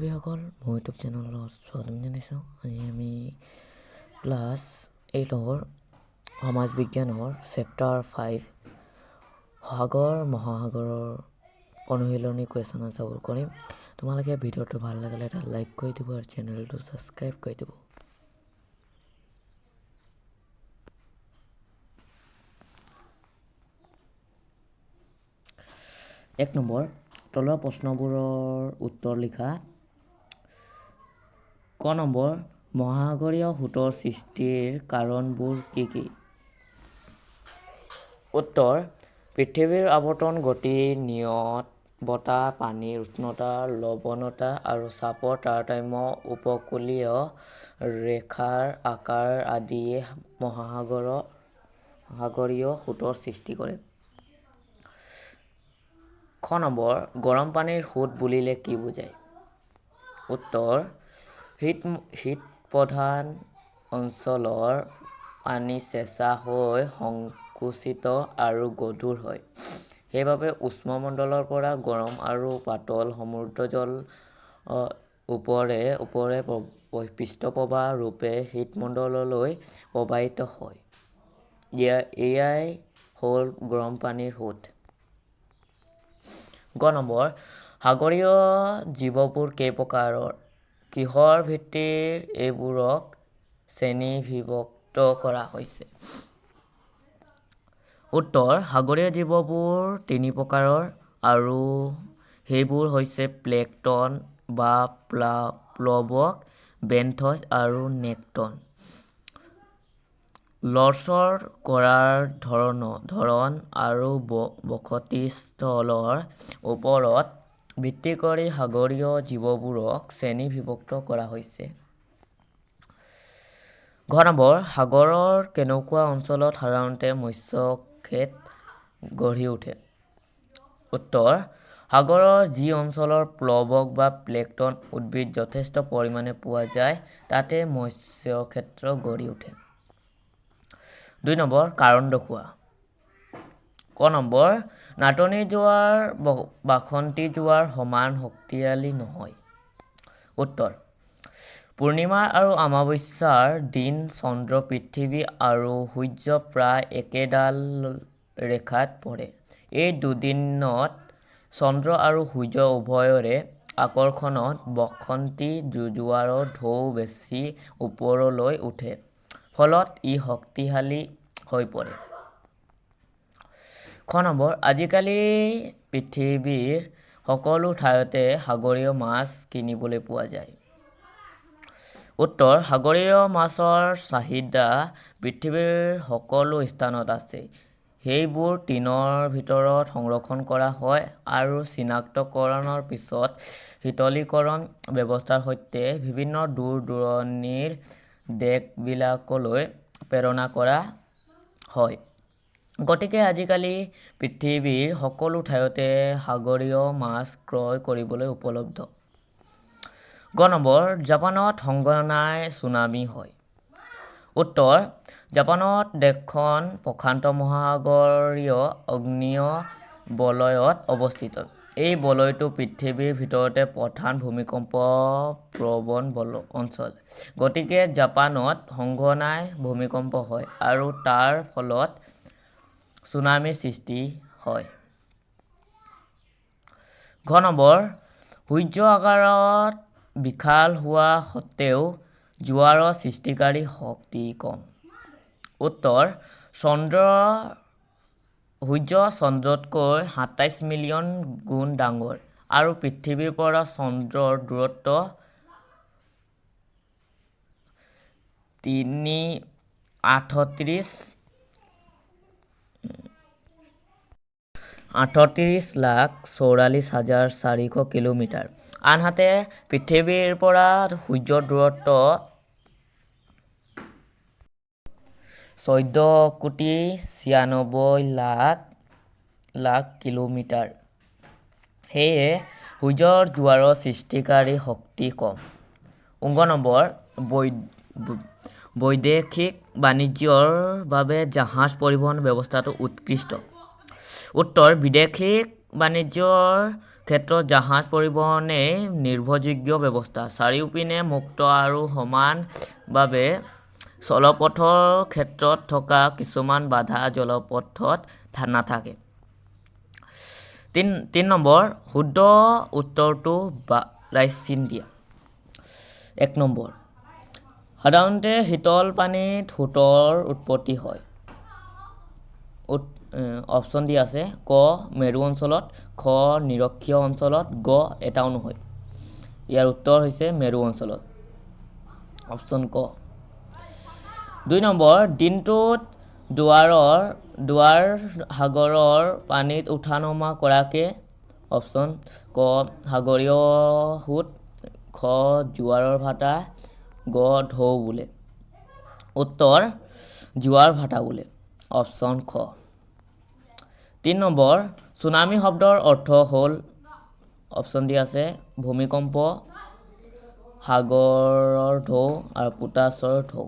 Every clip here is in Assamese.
ভাৱীসকল মোৰ ইউটিউব চেনেলত স্বাগতম জনাইছোঁ। আজি আমি ক্লাছ 8ৰ সমাজ বিজ্ঞানৰ চেপ্টাৰ 5 সাগৰ মহাসাগৰৰ অনুশীলনী কুৱেশ্যন আনচাৰবোৰ কৰিম। তোমালোকে ভিডিঅ'টো ভাল লাগিলে এটা লাইক কৰি দিব আৰু চেনেলটো ছাবস্ক্ৰাইব কৰি দিব। এক নম্বৰ, তলৰ প্ৰশ্নবোৰৰ উত্তৰ লিখা। ক নম্বৰ, মহাসাগৰীয় সোঁতৰ সৃষ্টিৰ কাৰণবোৰ কি কি? উত্তৰ, পৃথিৱীৰ আৱৰ্তন গতি, নিয়ত, বতাহ, পানীৰ উষ্ণতা, লৱণতা আৰু চাপৰ তাৰতম্য, উপকূলীয় ৰেখাৰ আকাৰ আদিয়ে মহাসাগৰীয় সোঁতৰ সৃষ্টি কৰে। খ নম্বৰ, গৰম পানীৰ সোঁত বুলিলে কি বুজায়? উত্তৰ, শীতপ্ৰধান অঞ্চলৰ পানী চেঁচা হৈ সংকুচিত আৰু গধুৰ হয়। সেইবাবে উষ্ণমণ্ডলৰ পৰা গৰম আৰু পাতল সমুদ্ৰজল ওপৰে পৃষ্ঠপ্ৰবাহ ৰূপে শীতমণ্ডললৈ প্ৰবাহিত হয়। এয়াই হ'ল গৰম পানীৰ সোঁত। গ নম্বৰ, সাগৰীয় জীৱবোৰ কেইপ্ৰকাৰৰ? কিহৰ ভিত্তিত এইবোৰক শ্ৰেণীভুক্ত কৰা হৈছে? উত্তৰ, সাগৰীয় জীৱবোৰ 3 প্ৰকাৰৰ আৰু সেইবোৰ হৈছে প্লেংকটন বা প্লৱক, বেন্থছ আৰু নেক্টন। লৰচৰ কৰাৰ ধৰণ আৰু বসতিস্থলৰ ওপৰত ভিত্তি কৰি সাগৰীয় জীৱবোৰক শ্ৰেণীভুক্ত কৰা হৈছে। ঘ নম্বৰ, সাগৰৰ কেনেকুৱা অঞ্চলত সাধাৰণতে মৎস্যক্ষেত্ৰ গঢ়ি উঠে? উত্তৰ, সাগৰৰ যি অঞ্চলত প্লৱক বা প্লেংকটন উদ্ভিদ যথেষ্ট পৰিমাণে পোৱা যায় তাতে মৎস্যক্ষেত্ৰ গঢ়ি উঠে। 2 নম্বৰ, কাৰণ দেখুওৱা। ক নম্বৰ, নাটনি জোৱাৰ বাসন্তী জোৱাৰ সমান শক্তিশালী নহয়। উত্তৰ, পূৰ্ণিমা আৰু অমাৱস্যাৰ দিন চন্দ্ৰ, পৃথিৱী আৰু সূৰ্য প্ৰায় একেডাল ৰেখাত পৰে। এই দুদিনত চন্দ্ৰ আৰু সূৰ্য উভয়ৰে আকৰ্ষণত বাসন্তী জোৱাৰৰ ঢৌ বেছি ওপৰলৈ উঠে, ফলত ই শক্তিশালী হৈ পৰে। খ নম্বৰ, আজিকালি পৃথিৱীৰ সকলো ঠাইতে সাগৰীয় মাছ কিনিবলৈ পোৱা যায়। উত্তৰ, সাগৰীয় মাছৰ চাহিদা পৃথিৱীৰ সকলো স্থানত আছে। সেইবোৰ টিনৰ ভিতৰত সংৰক্ষণ কৰা হয় আৰু চিনাক্তকৰণৰ পিছত শীতলীকৰণ ব্যৱস্থাৰ সৈতে বিভিন্ন দূৰ-দূৰণিৰ দেশবিলাকলৈ প্ৰেৰণ কৰা হয়। গতিকে আজিকালি পৃথিৱীৰ সকলো ঠাইতে সাগৰীয় মাছ ক্ৰয় কৰিবলৈ উপলব্ধ। গ নম্বৰ, জাপানত সঘনাই ছুনামি হয়। উত্তৰ, জাপানত দেশখন প্ৰশান্ত মহাসাগৰীয় আগ্নেয় বলয়ত অৱস্থিত। এই বলয়টো পৃথিৱীৰ ভিতৰতে প্ৰধান ভূমিকম্প প্ৰৱণ অঞ্চল। গতিকে জাপানত সঘনাই ভূমিকম্প হয় আৰু তাৰ ফলত ছুনামিৰ সৃষ্টি হয়। ঘ নম্বৰ, সূৰ্য আকাৰত বিশাল হোৱা সত্ত্বেও জোৱাৰৰ সৃষ্টিকাৰী শক্তি কম। উত্তৰ, সূৰ্য চন্দ্ৰতকৈ ২৭ মিলিয়ন গুণ ডাঙৰ আৰু পৃথিৱীৰ পৰা চন্দ্ৰৰ দূৰত্ব ৩৮,৪৪,৪০০ কিলোমিটাৰ। আনহাতে পৃথিৱীৰ পৰা সূৰ্যৰ দূৰত্ব ১৪,৯৬,০০,০০০ কিলোমিটাৰ। সেয়ে সূৰ্যৰ জোৱাৰৰ সৃষ্টিকাৰী শক্তি কম। ঙ নম্বৰ, বৈদেশিক বাণিজ্যৰ বাবে জাহাজ পৰিবহণ ব্যৱস্থাটো উৎকৃষ্ট। উত্তৰ, বিদেশিক বাণিজ্যৰ ক্ষেত্ৰত জাহাজ পৰিবহণেই নিৰ্ভৰযোগ্য ব্যৱস্থা। চাৰিওপিনে মুক্ত আৰু সমানভাৱে জলপথৰ ক্ষেত্ৰত থকা কিছুমান বাধা জলপথত নাথাকে। 3 নম্বৰ শুদ্ধ উত্তৰটো ৰাইট চিন দিয়া। 1 নম্বৰ সাধাৰণতে শীতল পানীত সোঁতৰ উৎপত্তি হয়। অপশ্যন দি আছে ক মেৰু অঞ্চলত, খ নিৰক্ষীয় অঞ্চলত, গ এটাও নহয়। ইয়াৰ উত্তৰ হৈছে মেৰু অঞ্চলত। অপশ্যন ক। 2 নম্বৰ দিনটোত দুৱাৰ সাগৰৰ পানীত উঠা নমা কৰাকে। অপশ্যন ক সাগৰীয় সোঁত, খ জোৱাৰৰ ভাটা, গ ঢৌ বোলে। উত্তৰ জোৱাৰ ভাটা বোলে। অপশ্যন খ। 3 নম্বৰ চুনামি শব্দৰ অৰ্থ হ'ল। অপশ্যন দি আছে ভূমিকম্প, সাগৰৰ ঢৌ আৰু পোটাশ্ৰয়ৰ ঢৌ।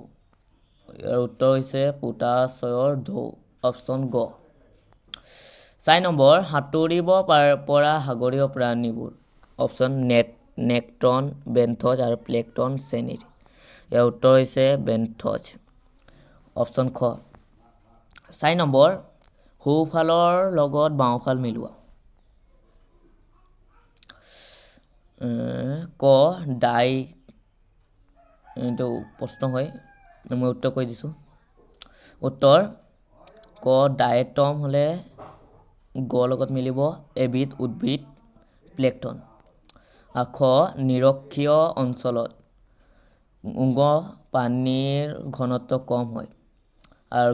ইয়াৰ উত্তৰ হৈছে পোটাশ্ৰয়ৰ ঢৌ। অপশ্যন গ। 4 নম্বৰ সাঁতুৰিব পৰা সাগৰীয় প্ৰাণীবোৰ। অপশ্যন নেক্টন, বেন্থছ আৰু প্লেংকটন শ্ৰেণীৰ। ইয়াৰ উত্তৰ হৈছে বেন্থছ। অপশ্যন খ। 4 নম্বৰ সোঁফালৰ লগত বাওঁফাল মিলোৱা। ক এইটো প্ৰশ্ন হয়, মই উত্তৰ কৈ দিছোঁ। উত্তৰ ক ডায়েটম হ'লে গ লগত মিলিব, এবিধ উদ্ভিদ প্লেংকটন। খ নিৰক্ষীয় অঞ্চলত পানীৰ ঘনত্ব কম হয়। আৰু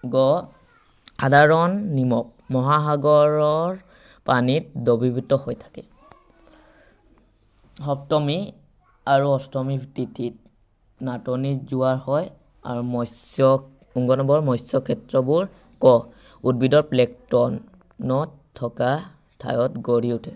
গ সাধাৰণ নিমখ মহাসাগৰৰ পানীত দ্ৰৱীভূত হৈ থাকে। সপ্তমী আৰু অষ্টমী তিথিত নাটনিত জোৱাৰ হয় আৰু নম্বৰ মৎস্য ক্ষেত্ৰবোৰ ক উদ্ভিদৰ প্লেংকটনত থকা ঠাইত গঢ়ি উঠে।